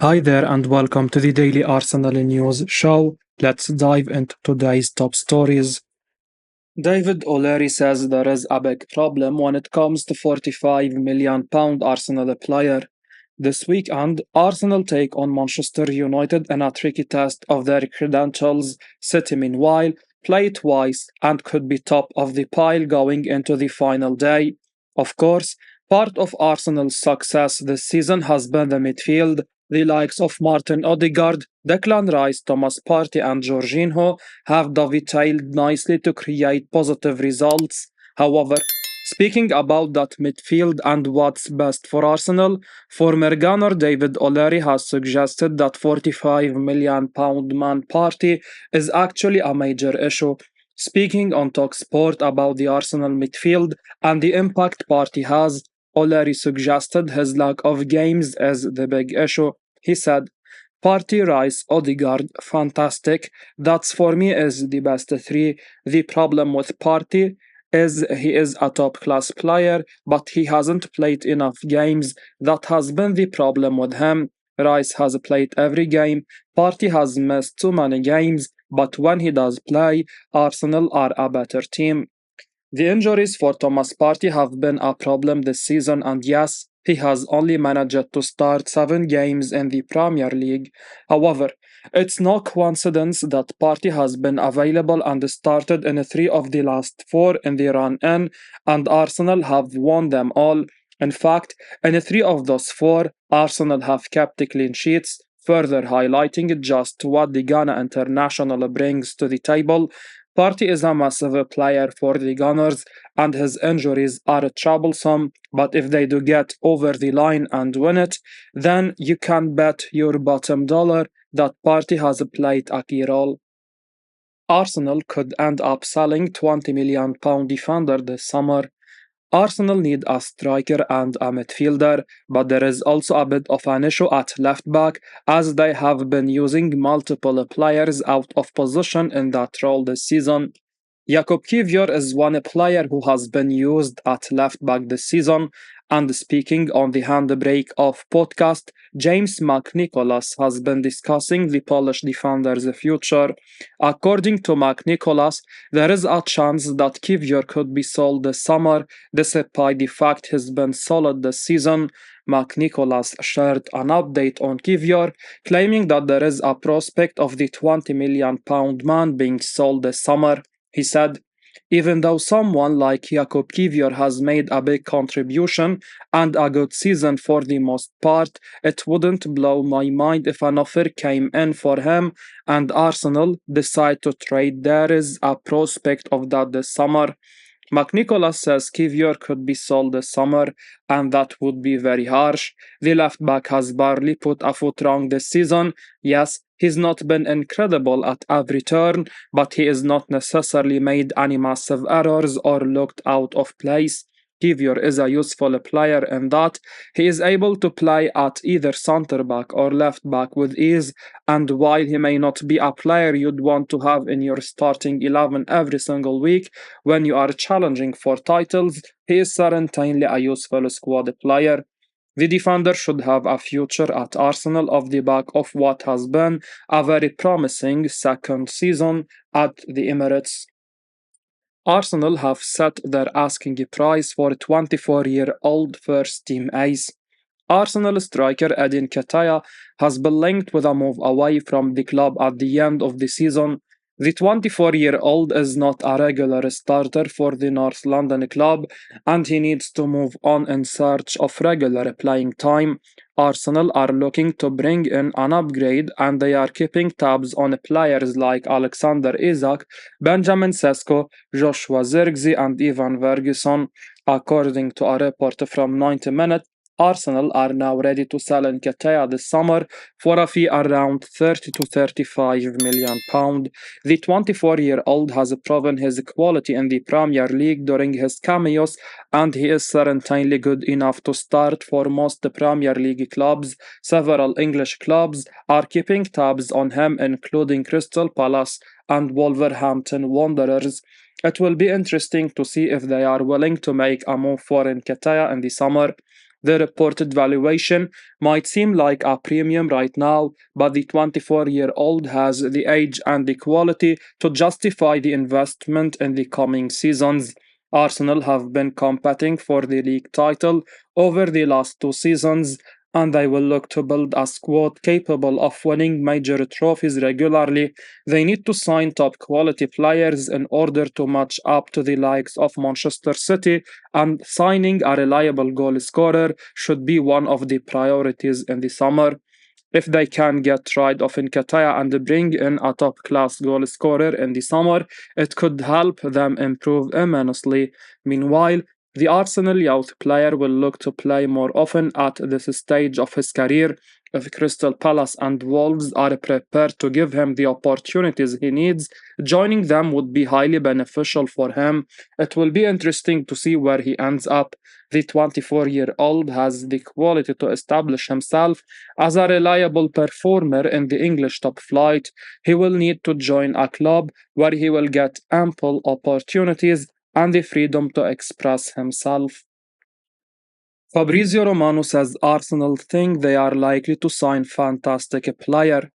Hi there, and welcome to the Daily Arsenal News Show. Let's dive into today's top stories. David O'Leary says there is a big problem when it comes to £45 million Arsenal player. This weekend, Arsenal take on Manchester United in a tricky test of their credentials. City, meanwhile, play twice and could be top of the pile going into the final day. Of course, part of Arsenal's success this season has been the midfield. The likes of Martin Odegaard, Declan Rice, Thomas Partey, and Jorginho have dovetailed nicely to create positive results. However, speaking about that midfield and what's best for Arsenal, former gunner David O'Leary has suggested that £45 million man Partey is actually a major issue. Speaking on Talksport about the Arsenal midfield and the impact Partey has, O'Leary suggested his lack of games is the big issue. He said, Partey, Rice, Odegaard, fantastic. That's for me is the best three. The problem with Partey is he is a top class player, but he hasn't played enough games. That has been the problem with him. Rice has played every game. Partey has missed too many games, but when he does play, Arsenal are a better team. The injuries for Thomas Partey have been a problem this season, and yes, he has only managed to start 7 games in the Premier League. However, it's no coincidence that Partey has been available and started in 3 of the last 4 in the run in, and Arsenal have won them all. In fact, in 3 of those 4, Arsenal have kept clean sheets, further highlighting just what the Ghana international brings to the table. Partey is a massive player for the Gunners, and his injuries are troublesome. But if they do get over the line and win it, then you can bet your bottom dollar that Partey has played a key role. Arsenal could end up selling £20 million defender this summer. Arsenal need a striker and a midfielder, but there is also a bit of an issue at left back as they have been using multiple players out of position in that role this season. Jakub Kiwior is one player who has been used at left back this season, and speaking on the Handbrake Off Podcast, James McNicholas has been discussing the Polish defender's future. According to McNicholas, there is a chance that Kiwior could be sold this summer, despite the fact he's been solid this season. McNicholas shared an update on Kiwior, claiming that there is a prospect of the £20 million man being sold this summer. He said, even though someone like Jakub Kiwior has made a big contribution and a good season for the most part, it wouldn't blow my mind if an offer came in for him and Arsenal decide to trade. There is a prospect of that this summer. McNicholas says Kiwior could be sold this summer, and that would be very harsh. The left back has barely put a foot wrong this season. Yes, he's not been incredible at every turn, but he is not necessarily made any massive errors or looked out of place. Kiwior is a useful player in that he is able to play at either centre back or left back with ease, and while he may not be a player you'd want to have in your starting 11 every single week when you are challenging for titles, he is certainly a useful squad player. The defender should have a future at Arsenal off the back of what has been a very promising second season at the Emirates. Arsenal have set their asking price for 24-year-old first-team ace. Arsenal striker Nketiah has been linked with a move away from the club at the end of the season. The 24-year-old is not a regular starter for the North London club, and he needs to move on in search of regular playing time. Arsenal are looking to bring in an upgrade, and they are keeping tabs on players like Alexander Isak, Benjamin Sesko, Joshua Zirkzee, and Ivan Ferguson. According to a report from 90 Minutes, Arsenal are now ready to sell Nketiah this summer for a fee around 30 to 35 million pound. The 24-year-old has proven his quality in the Premier League during his cameos, and he is certainly good enough to start for most Premier League clubs. Several English clubs are keeping tabs on him, including Crystal Palace and Wolverhampton Wanderers. It will be interesting to see if they are willing to make a move for Nketiah in the summer. The reported valuation might seem like a premium right now, but the 24-year-old has the age and the quality to justify the investment in the coming seasons. Arsenal have been competing for the league title over the last two seasons, and they will look to build a squad capable of winning major trophies regularly. They need to sign top quality players in order to match up to the likes of Manchester City, and signing a reliable goal scorer should be one of the priorities in the summer. If they can get rid of Nketiah and bring in a top class goal scorer in the summer, it could help them improve immensely. Meanwhile, the Arsenal youth player will look to play more often at this stage of his career. If Crystal Palace and Wolves are prepared to give him the opportunities he needs, joining them would be highly beneficial for him. It will be interesting to see where he ends up. The 24-year-old has the quality to establish himself as a reliable performer in the English top flight. He will need to join a club where he will get ample opportunities and the freedom to express himself. Fabrizio Romano says Arsenal think they are likely to sign fantastic player.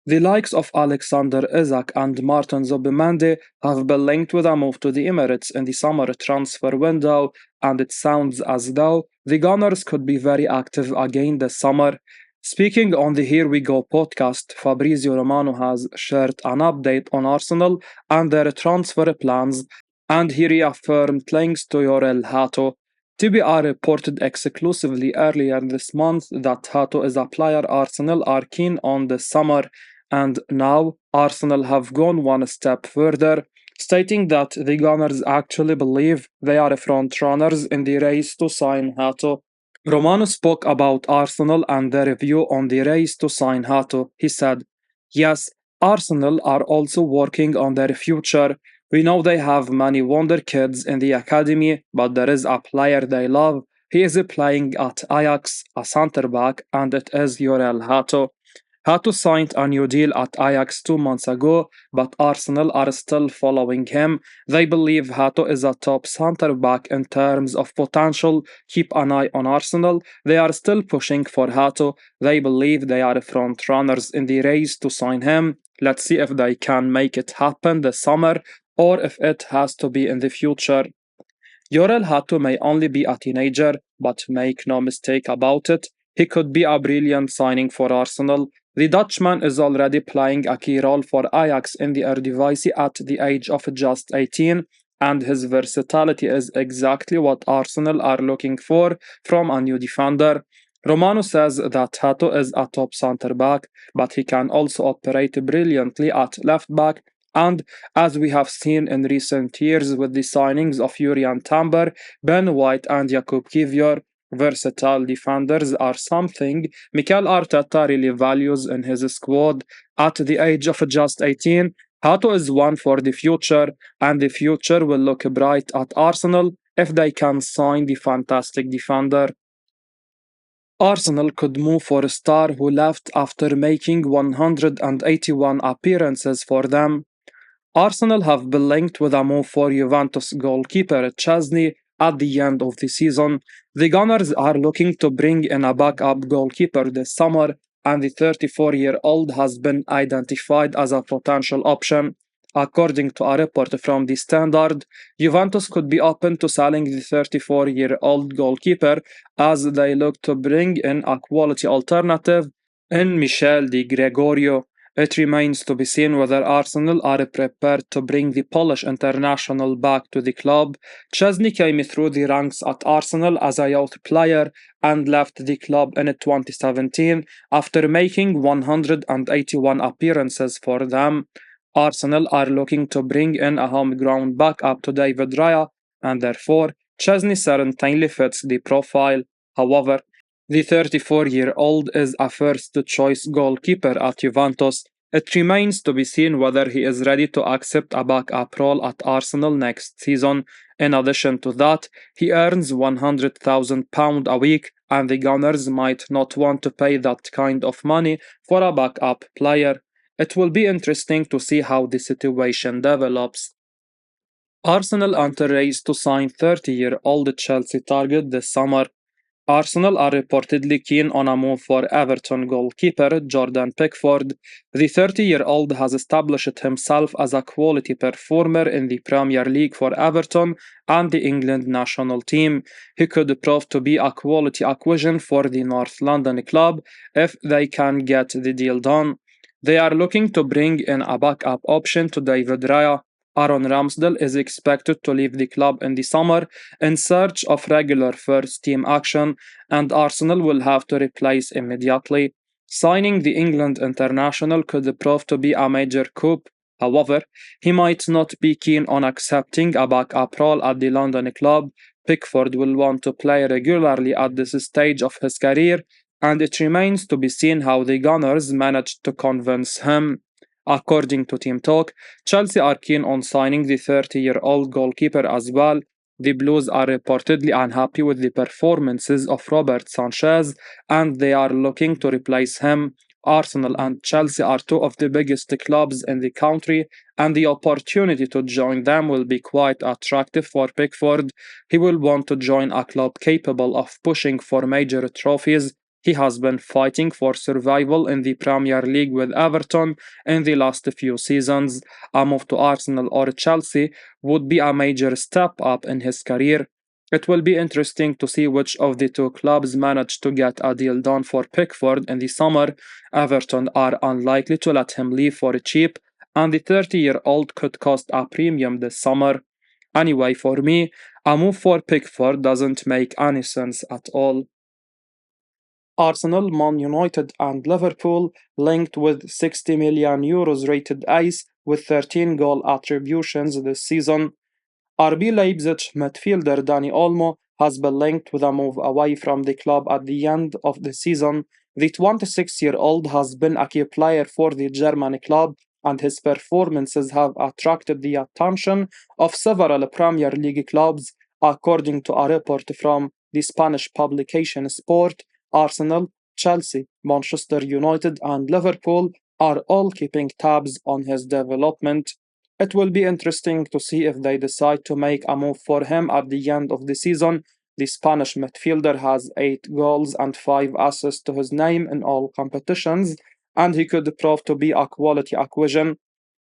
The likes of Alexander Isak and Martin Zubimendi have been linked with a move to the Emirates in the summer transfer window, and it sounds as though the Gunners could be very active again this summer. Speaking on the Here We Go podcast, Fabrizio Romano has shared an update on Arsenal and their transfer plans, and he reaffirmed links to Jorrel Hato. TBR reported exclusively earlier this month that Hato is a player Arsenal are keen on this summer, and now Arsenal have gone one step further, stating that the Gunners actually believe they are front runners in the race to sign Hato. Romano spoke about Arsenal and their view on the race to sign Hato. He said, "Yes, Arsenal are also working on their future. We know they have many wonder kids in the academy, but there is a player they love. He is playing at Ajax, a centre back, and it is Jorrel Hato. Hato signed a new deal at Ajax 2 months ago, but Arsenal are still following him. They believe Hato is a top centre back in terms of potential. Keep an eye on Arsenal. They are still pushing for Hato. They believe they are front runners in the race to sign him. Let's see if they can make it happen this summer or if it has to be in the future." Jorrel Hato may only be a teenager, but make no mistake about it, he could be a brilliant signing for Arsenal. The Dutchman is already playing a key role for Ajax in the Eredivisie at the age of just 18, and his versatility is exactly what Arsenal are looking for from a new defender. Romano says that Hato is a top centre back, but he can also operate brilliantly at left back, and as we have seen in recent years with the signings of Jurriën Timber, Ben White and Jakub Kiwior, versatile defenders are something Mikel Arteta really values in his squad. At the age of just 18, Hato is one for the future, and the future will look bright at Arsenal if they can sign the fantastic defender. Arsenal could move for a star who left after making 181 appearances for them. Arsenal have been linked with a move for Juventus goalkeeper Chesney at the end of the season. The Gunners are looking to bring in a backup goalkeeper this summer, and the 34-year-old has been identified as a potential option. According to a report from the Standard, Juventus could be open to selling the 34-year-old goalkeeper as they look to bring in a quality alternative in Michel Di Gregorio. It remains to be seen whether Arsenal are prepared to bring the Polish international back to the club. Chesney came through the ranks at Arsenal as a youth player and left the club in 2017 after making 181 appearances for them. Arsenal are looking to bring in a homegrown backup to David Raya, and therefore Chesney certainly fits the profile. However, the 34-year-old is a first-choice goalkeeper at Juventus. It remains to be seen whether he is ready to accept a backup role at Arsenal next season. In addition to that, he earns £100,000 a week, and the Gunners might not want to pay that kind of money for a backup player. It will be interesting to see how the situation develops. Arsenal enter race to sign 30-year-old Chelsea target this summer. Arsenal are reportedly keen on a move for Everton goalkeeper Jordan Pickford. The 30-year-old has established himself as a quality performer in the Premier League for Everton and the England national team. He could prove to be a quality acquisition for the North London club if they can get the deal done. They are looking to bring in a backup option to David Raya. Aaron Ramsdale is expected to leave the club in the summer in search of regular first team action, and Arsenal will have to replace immediately. Signing the England international could prove to be a major coup. However, he might not be keen on accepting a backup role at the London club. Pickford will want to play regularly at this stage of his career, and it remains to be seen how the Gunners manage to convince him. According to Team Talk, Chelsea are keen on signing the 30-year-old goalkeeper as well. The Blues are reportedly unhappy with the performances of Robert Sanchez and they are looking to replace him. Arsenal and Chelsea are two of the biggest clubs in the country, and the opportunity to join them will be quite attractive for Pickford. He will want to join a club capable of pushing for major trophies. He has been fighting for survival in the Premier League with Everton in the last few seasons. A move to Arsenal or Chelsea would be a major step up in his career. It will be interesting to see which of the two clubs manage to get a deal done for Pickford in the summer. Everton are unlikely to let him leave for cheap, and the 30-year-old could cost a premium this summer. Anyway, for me, a move for Pickford doesn't make any sense at all. Arsenal, Man United, and Liverpool linked with 60 million euros rated ace with 13 goal attributions this season. RB Leipzig midfielder Dani Olmo has been linked with a move away from the club at the end of the season. The 26-year-old has been a key player for the German club, and his performances have attracted the attention of several Premier League clubs, according to a report from the Spanish publication Sport. Arsenal, Chelsea, Manchester United, and Liverpool are all keeping tabs on his development. It will be interesting to see if they decide to make a move for him at the end of the season. The Spanish midfielder has 8 goals and 5 assists to his name in all competitions, and he could prove to be a quality acquisition.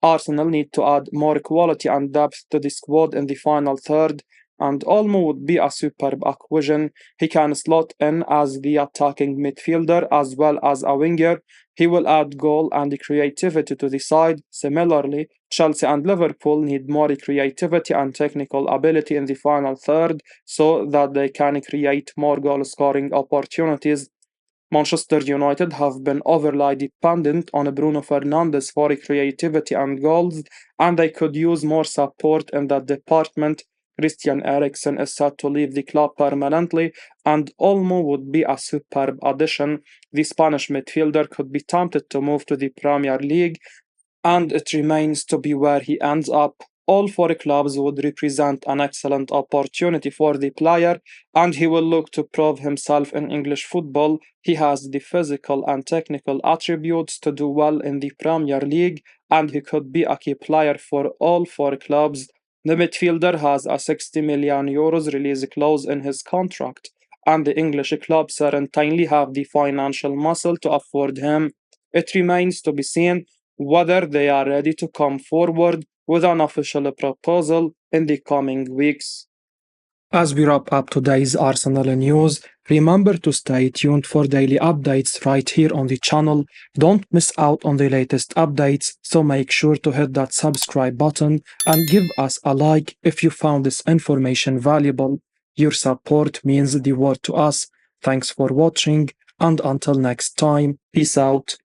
Arsenal need to add more quality and depth to the squad in the final third, and Olmo would be a superb acquisition. He can slot in as the attacking midfielder as well as a winger. He will add goal and creativity to the side. Similarly, Chelsea and Liverpool need more creativity and technical ability in the final third so that they can create more goal scoring opportunities. Manchester United have been overly dependent on Bruno Fernandes for creativity and goals, and they could use more support in that department. Christian Eriksen is set to leave the club permanently, and Olmo would be a superb addition. The Spanish midfielder could be tempted to move to the Premier League, and it remains to be where he ends up. All four clubs would represent an excellent opportunity for the player, and he will look to prove himself in English football. He has the physical and technical attributes to do well in the Premier League, and he could be a key player for all four clubs. The midfielder has a 60 million euros release clause in his contract, and the English clubs certainly have the financial muscle to afford him. It remains to be seen whether they are ready to come forward with an official proposal in the coming weeks. As we wrap up today's Arsenal news, remember to stay tuned for daily updates right here on the channel. Don't miss out on the latest updates, so make sure to hit that subscribe button and give us a like if you found this information valuable. Your support means the world to us. Thanks for watching, and until next time, peace out.